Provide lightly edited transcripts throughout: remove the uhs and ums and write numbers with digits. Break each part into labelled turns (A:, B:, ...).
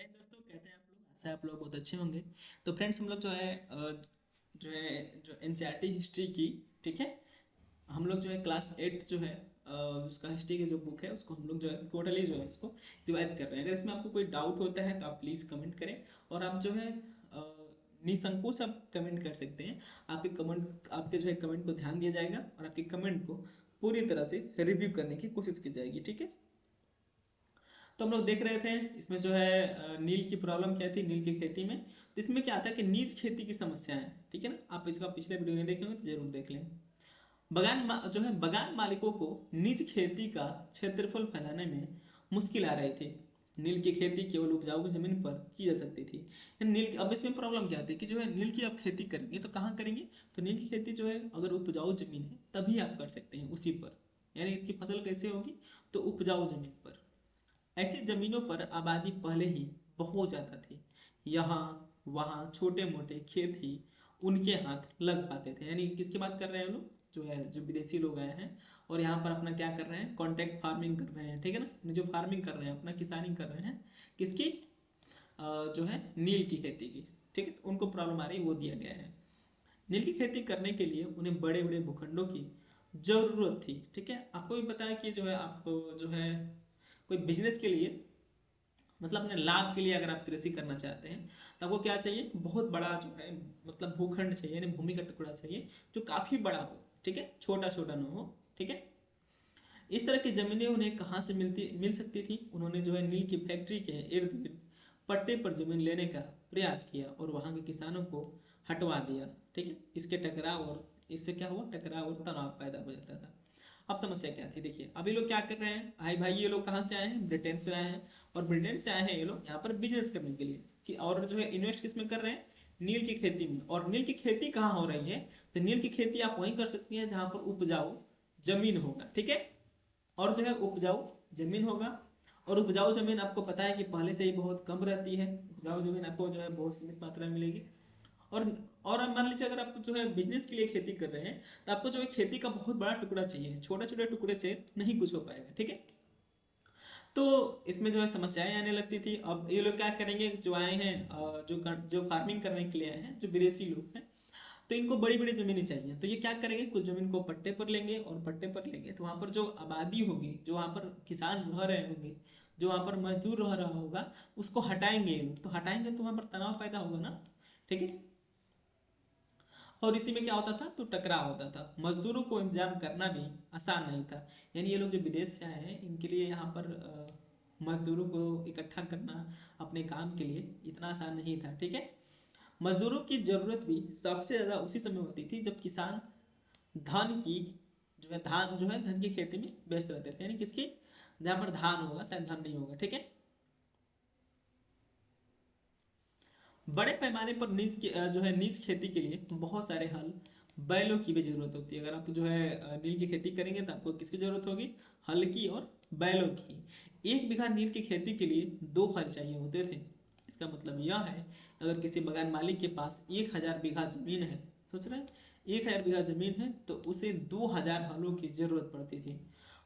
A: जय हिंद दोस्तों, कैसे हैं आप लोग? आशा है आप लोग बहुत अच्छे होंगे। तो फ्रेंड्स, हम लोग जो एनसीईआरटी हिस्ट्री की, ठीक है, हम लोग जो है क्लास 8 जो है उसका हिस्ट्री की जो बुक है उसको हम लोग जो है टोटली जो है इसको रिवाइज कर रहे हैं। अगर इसमें आपको कोई डाउट होता है तो आप प्लीज़ कमेंट करें। और आप जो है निसंकोच आप कमेंट कर सकते हैं। आपके जो है कमेंट को ध्यान दिया जाएगा और आपके कमेंट को पूरी तरह से रिव्यू करने की कोशिश की जाएगी, ठीक है। तो हम लोग देख रहे थे इसमें जो है नील की प्रॉब्लम क्या थी नील की खेती में। तो इसमें क्या आता है कि नीच खेती की समस्याएं, ठीक है ना। आप इसका पिछले वीडियो नहीं देखे होंगे तो जरूर देख लें। जो है बगान मालिकों को निज खेती का क्षेत्रफल फैलाने में मुश्किल आ रही थी। नील की खेती केवल उपजाऊ जमीन पर की जा सकती थी। अब इसमें प्रॉब्लम क्या आती है कि जो है नील की आप खेती करेंगे तो कहाँ करेंगे? तो नील की खेती जो है अगर उपजाऊ जमीन है तभी आप कर सकते हैं उसी पर। यानी इसकी फसल कैसे होगी? तो उपजाऊ जमीन पर। ऐसी जमीनों पर आबादी पहले ही बहुत ज़्यादा थी। यहाँ वहाँ छोटे मोटे खेत ही उनके हाथ लग पाते थे। यानी किसकी बात कर रहे हैं लोग? जो है जो विदेशी लोग आए हैं और यहाँ पर अपना क्या कर रहे हैं? कॉन्ट्रैक्ट फार्मिंग कर रहे हैं, ठीक है ना। यानी जो फार्मिंग कर रहे हैं, अपना किसानी कर रहे हैं। किसकी? जो है नील की खेती की, ठीक है। तो उनको प्रॉब्लम आ रही है, वो दिया गया है। नील की खेती करने के लिए उन्हें बड़े बड़े भूखंडों की जरूरत थी, ठीक है। आपको भी पता है कि जो है आप जो है कोई बिजनेस के लिए, मतलब अपने लाभ के लिए अगर आप कृषि करना चाहते हैं तो आपको क्या चाहिए? बहुत बड़ा जो है मतलब भूखंड चाहिए, यानी भूमि का टुकड़ा चाहिए जो काफी बड़ा हो, ठीक है, छोटा छोटा ना हो, ठीक है। इस तरह की जमीनें उन्हें कहाँ से मिल सकती थी? उन्होंने जो है नील की फैक्ट्री के इर्द गिर्द पट्टे पर जमीन लेने का प्रयास किया और वहां के किसानों को हटवा दिया, ठीक है। इसके टकराव और इससे क्या हुआ? टकराव और तनाव पैदा हो जाता था। अब समस्या क्या थी? देखिए, अब ये लोग क्या कर रहे हैं? भाई भाई ये लोग कहाँ से आए हैं? ब्रिटेन से आए हैं। और ब्रिटेन से आए हैं ये लोग यहाँ पर बिजनेस करने के लिए कि, और जो है इन्वेस्ट किस में कर रहे हैं? नील की खेती में। और नील की खेती कहाँ हो रही है? तो नील की खेती आप वहीं कर सकती हैं जहां पर उपजाऊ जमीन होगा, ठीक है। और जो है उपजाऊ जमीन होगा। और उपजाऊ जमीन आपको पता है कि पहले से ही बहुत कम रहती है। उपजाऊ जमीन आपको जो है बहुत सीमित मात्रा में मिलेगी। और और मान लीजिए अगर आप जो है बिजनेस के लिए खेती कर रहे हैं तो आपको जो है खेती का बहुत बड़ा टुकड़ा चाहिए। छोटे छोटे टुकड़े से नहीं कुछ हो पाएगा, ठीक है। तो इसमें जो है समस्याएं आने लगती थी। अब ये लोग क्या करेंगे? जो आए हैं जो फार्मिंग करने के लिए आए हैं, जो विदेशी लोग हैं, तो इनको बड़ी बड़ी जमीनें चाहिए। तो ये क्या करेंगे? कुछ जमीन को पट्टे पर लेंगे और पट्टे पर लेंगे तो वहां पर जो आबादी होगी, जो वहां पर किसान रह रहे होंगे, जो वहां पर मजदूर रह रहा होगा, उसको हटाएंगे ये लोग। तो हटाएंगे तो वहां पर तनाव पैदा होगा ना, ठीक है। और इसी में क्या होता था? तो टकराव होता था। मजदूरों को इंतजाम करना भी आसान नहीं था। यानी ये लोग जो विदेश से आए हैं इनके लिए यहाँ पर मजदूरों को इकट्ठा करना अपने काम के लिए इतना आसान नहीं था, ठीक है। मजदूरों की जरूरत भी सबसे ज्यादा उसी समय होती थी जब किसान धान की धान जो है धन की खेती में व्यस्त रहते थे। यानी किसकी? जहां पर धान होगा, शायद धान नहीं होगा, ठीक है। बड़े पैमाने पर जो है नीज खेती के लिए बहुत सारे हल बैलों की भी जरूरत होती है। अगर आप जो है नील की खेती करेंगे तो आपको किसकी जरूरत होगी? हल की और बैलों की। 1 बीघा नील की खेती के लिए 2 हल चाहिए होते थे। इसका मतलब यह है अगर किसी बगान मालिक के पास 1000 बीघा जमीन है, सोच रहे हैं, 1000 बीघा जमीन है तो उसे 2000 हलों की जरूरत पड़ती थी।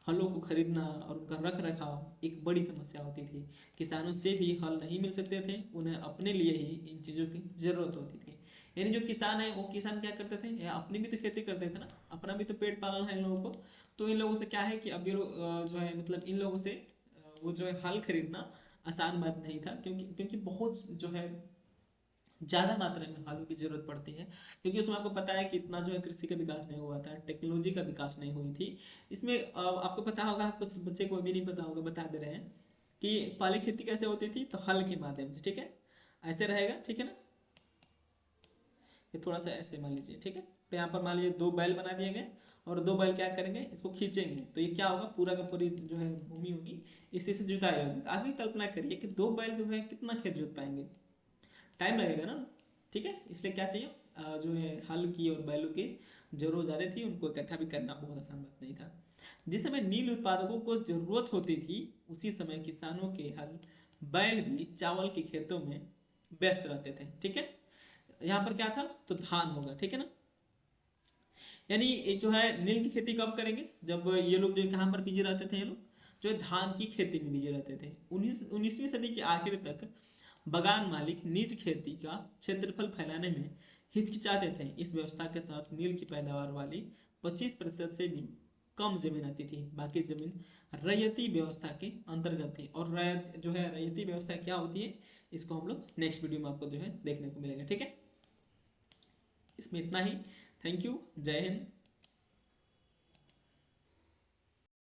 A: हलों को खरीदना और उनका रख रखाव एक बड़ी समस्या होती थी। किसानों से भी हल नहीं मिल सकते थे, उन्हें अपने लिए ही इन चीज़ों की जरूरत होती थी। यानी जो किसान है वो किसान क्या करते थे? ये अपनी भी तो खेती करते थे ना, अपना भी तो पेट पालना है इन लोगों को। तो इन लोगों से क्या है कि अब ये लोग जो है मतलब इन लोगों से वो जो है हल खरीदना आसान बात नहीं था, क्योंकि बहुत जो है ज़्यादा मात्रा में हलों की जरूरत पड़ती है। क्योंकि उसमें आपको पता है कि इतना जो है कृषि का विकास नहीं हुआ था, टेक्नोलॉजी का विकास नहीं हुई थी। इसमें आपको पता होगा, कुछ बच्चे को भी नहीं पता होगा, बता दे रहे हैं कि पहले खेती कैसे होती थी? तो हल के माध्यम से, ठीक है, ऐसे रहेगा, ठीक है ना। ये थोड़ा सा ऐसे मान लीजिए, ठीक है। तो यहाँ पर मान लीजिए 2 बैल बना दिए गए और 2 बैल क्या करेंगे? इसको खींचेंगे तो ये क्या होगा? पूरा का पूरी जो है भूमि होगी इसी से जुताई होगी। तो आप भी कल्पना करिए कि 2 बैल जो है कितना खेत जोत पाएंगे? टाइम लगेगा ना, ठीक है। इसलिए क्या चाहिए? जो है हल की और बैलों की जरूरत ज़्यादा थी, उनको इकट्ठा भी करना बहुत आसान बात नहीं था। जिस समय नील उत्पादकों को जरूरत होती थी उसी समय किसानों के हल बैल भी चावल के खेतों में व्यस्त रहते थे, ठीक है। यहाँ पर क्या था? तो धान होगा, ठीक है ना। यानी ये जो है नील की खेती कब करेंगे? जब ये लोग जो है कहाँ पर बिजी रहते थे? ये लोग जो है धान की खेती में बिजी रहते थे। 19वीं सदी के आखिर तक बगान मालिक निज खेती का क्षेत्रफल फैलाने में हिचकिचाते थे। इस व्यवस्था के तहत नील की पैदावार वाली 25% से भी कम जमीन आती थी, बाकी जमीन रैयती व्यवस्था के अंतर्गत थी। और रैयत जो है, रैयती व्यवस्था क्या होती है, इसको हम लोग नेक्स्ट वीडियो में आपको जो है देखने को मिलेगा। ठीक है, इसमें इतना ही। थैंक यू, जय हिंद।